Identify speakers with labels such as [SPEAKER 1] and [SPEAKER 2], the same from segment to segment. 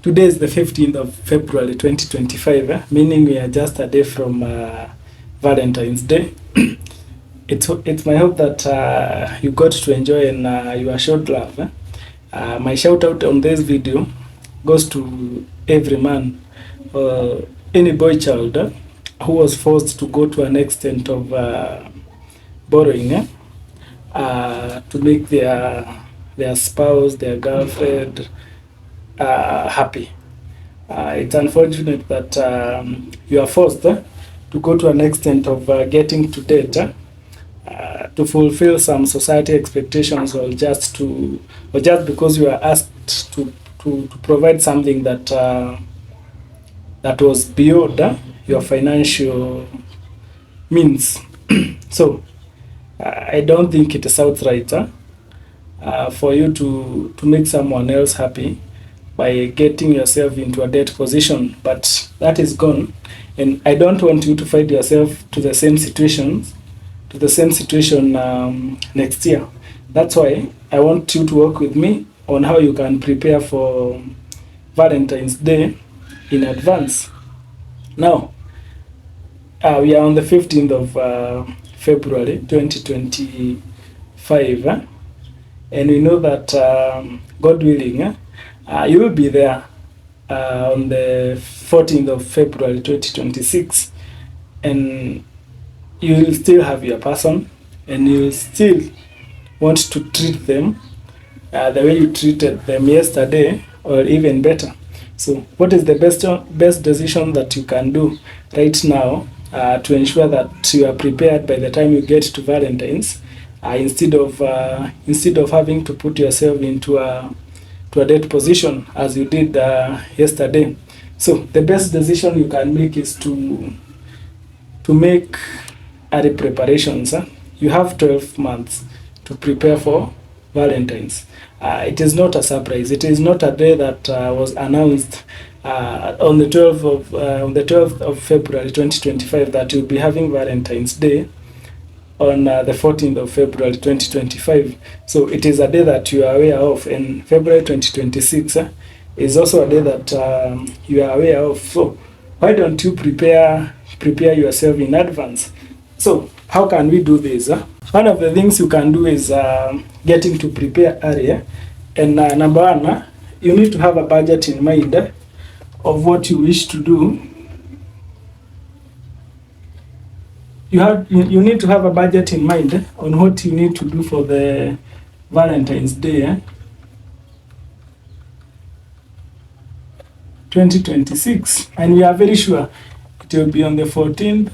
[SPEAKER 1] Today is the 15th of February 2025, meaning we are just a day from Valentine's Day. It's my hope that you got to enjoy and you are showed love. My shout out on this video goes to every man, any boy child who was forced to go to an extent of borrowing to make their spouse, their girlfriend happy. It's unfortunate that you are forced to go to an extent of getting to date to fulfill some society expectations, or just because you are asked to provide something that was beyond your financial means. So I don't think it is outright for you to make someone else happy by getting yourself into a debt position, but that is gone, and I don't want you to find yourself to the same situation next year. That's why I want you to work with me on how you can prepare for Valentine's Day in advance. Now, we are on the 15th of February 2025, and we know that God willing, you will be there on the 14th of February 2026, and you will still have your person, and you will still want to treat them the way you treated them yesterday, or even better. So what is the best decision that you can do right now to ensure that you are prepared by the time you get to Valentine's, instead of having to put yourself into a debt position as you did yesterday? So the best decision you can make is to make early preparations. You have 12 months to prepare for Valentine's. It is not a surprise. It is not a day that was announced on the 12th of February 2025 that you'll be having Valentine's Day on the 14th of February 2025. So it is a day that you are aware of, and February 2026 is also a day that you are aware of. So why don't you prepare yourself in advance? So how can we do this? One of the things you can do is getting to prepare earlier. And number one, you need to have a budget in mind of what you wish to do. You need to have a budget in mind on what you need to do for the Valentine's Day 2026, and we are very sure it will be on the 14th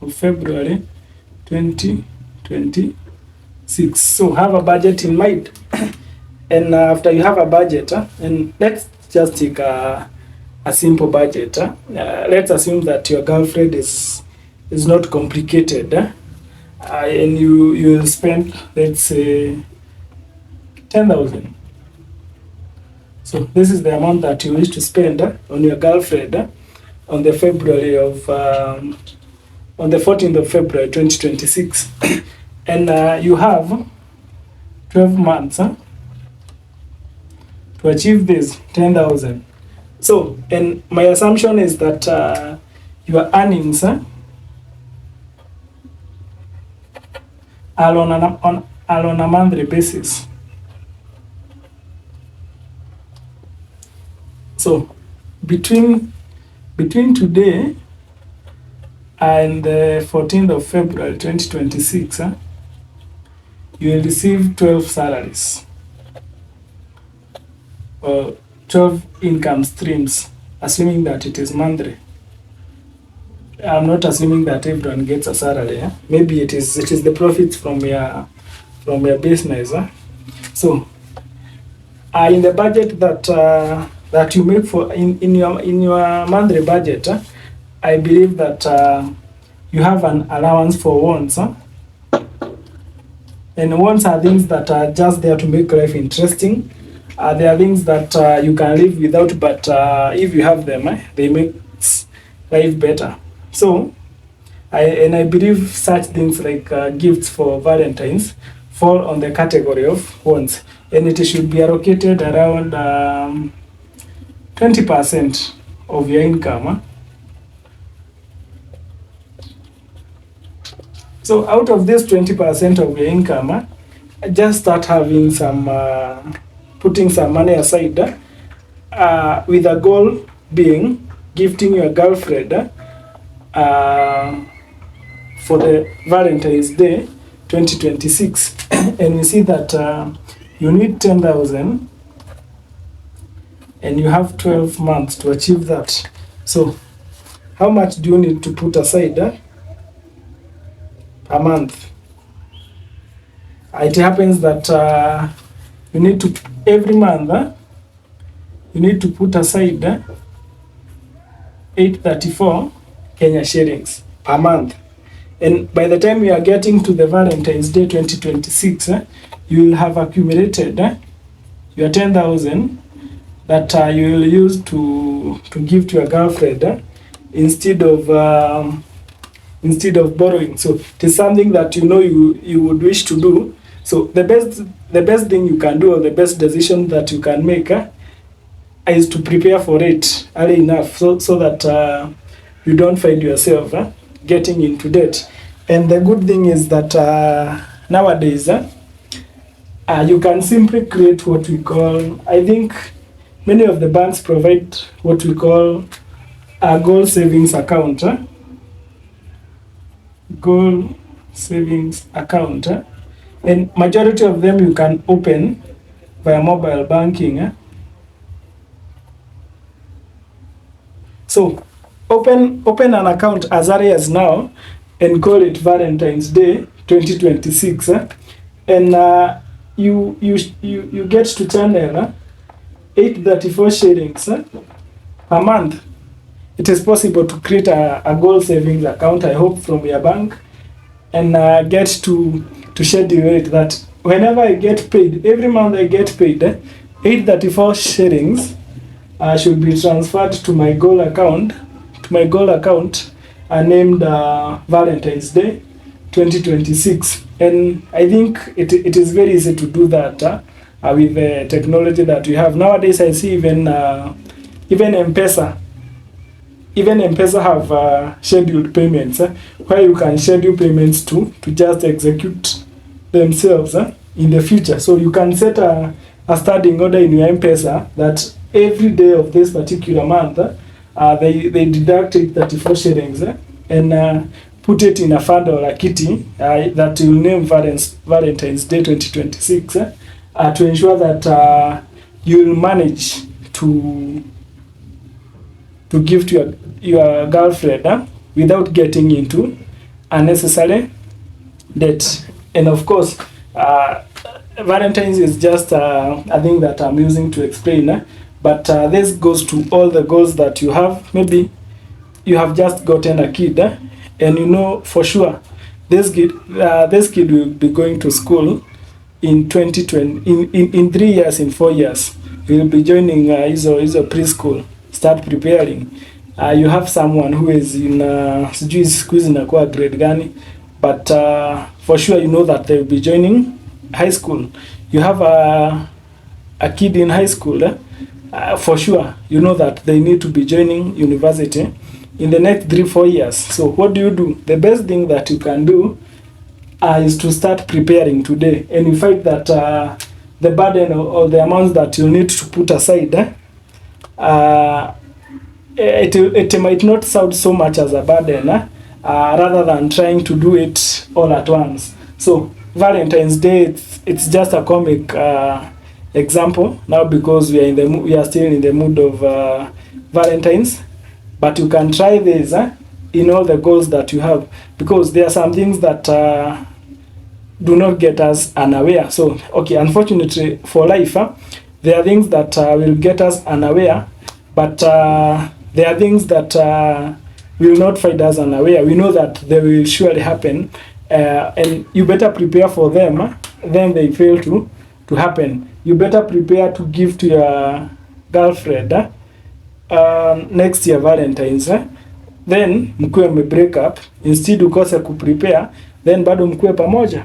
[SPEAKER 1] of February 2026. So have a budget in mind, and after you have a budget, and let's just take a simple budget. Let's assume that your girlfriend is not complicated, and you will spend, let's say, 10,000. So this is the amount that you wish to spend on your girlfriend on the 14th of February 2026, and you have 12 months to achieve this 10,000. So, and my assumption is that your earnings are on a monthly basis. So between today and the 14th of February 2026, you will receive 12 salaries, or 12 income streams, assuming that it is monthly. I'm not assuming that everyone gets a salary. Maybe it is the profits from your business. So in the budget that you make for in your monthly budget, I believe that you have an allowance for wants. And wants are things that are just there to make life interesting. There are things that you can live without, but if you have them, they make life better. So, I believe such things like gifts for Valentine's fall on the category of wants, and it should be allocated around 20% of your income. So out of this 20% of your income, just start having some, putting some money aside, with a goal being gifting your girlfriend for the Valentine's Day 2026. And you see that you need 10,000 and you have 12 months to achieve that. So how much do you need to put aside a month? It happens that you need to, every month, you need to put aside 834 Kenya shillings per month. And by the time you are getting to the Valentine's Day 2026, you will have accumulated your 10,000 that you will use to give to your girlfriend instead of borrowing. So it is something that you would wish to do. So the best thing you can do, or the best decision that you can make is to prepare for it early enough, so that you don't find yourself getting into debt. And the good thing is that nowadays you can simply create what we call, I think many of the banks provide what we call a goal savings account. Goal savings account. And majority of them you can open via mobile banking. So open an account as early as now and call it Valentine's Day 2026. And you get to channel 834 shillings per month. It is possible to create a goal savings account, I hope, from your bank, and get to schedule it that whenever I get paid, every month I get paid, 834 shillings should be transferred to my goal account, named Valentine's Day 2026. And I think it is very easy to do that with the technology that we have nowadays. I see even M-Pesa. Even M-Pesa have scheduled payments where you can schedule payments to just execute themselves in the future. So you can set a standing order in your M-Pesa that every day of this particular month they deduct 34 shillings and put it in a fund or a kitty that you name Valentine's Day 2026 to ensure that you'll manage to give to your girlfriend without getting into unnecessary debt. And of course, Valentine's is just a thing that I'm using to explain, but this goes to all the goals that you have. Maybe you have just gotten a kid, and you know for sure this kid will be going to school in 2020, in 3 years, in 4 years. He will be joining his preschool, start preparing. You have someone who is in sijui siku hizi inakuwa grade gani, but for sure you know that they will be joining high school. You have a kid in high school, for sure you know that they need to be joining university in the next 3-4 years. So what do? The best thing that you can do is to start preparing today, and you find that the burden or the amounts that you need to put aside, it might not sound so much as a burden, rather than trying to do it all at once. So Valentine's Day, it's just a comic example now, because we are still in the mood of Valentine's. But you can try this in all the goals that you have, because there are some things that do not get us unaware. So okay, unfortunately for life, there are things that will get us unaware, but there are things that will not find us unaware. We know that they will surely happen, and you better prepare for them. Then they fail to happen. You better prepare to give to your girlfriend next year Valentine's. Then mkuwe me break up, instead ukose kuprepare, then bado mkuwe pamoja.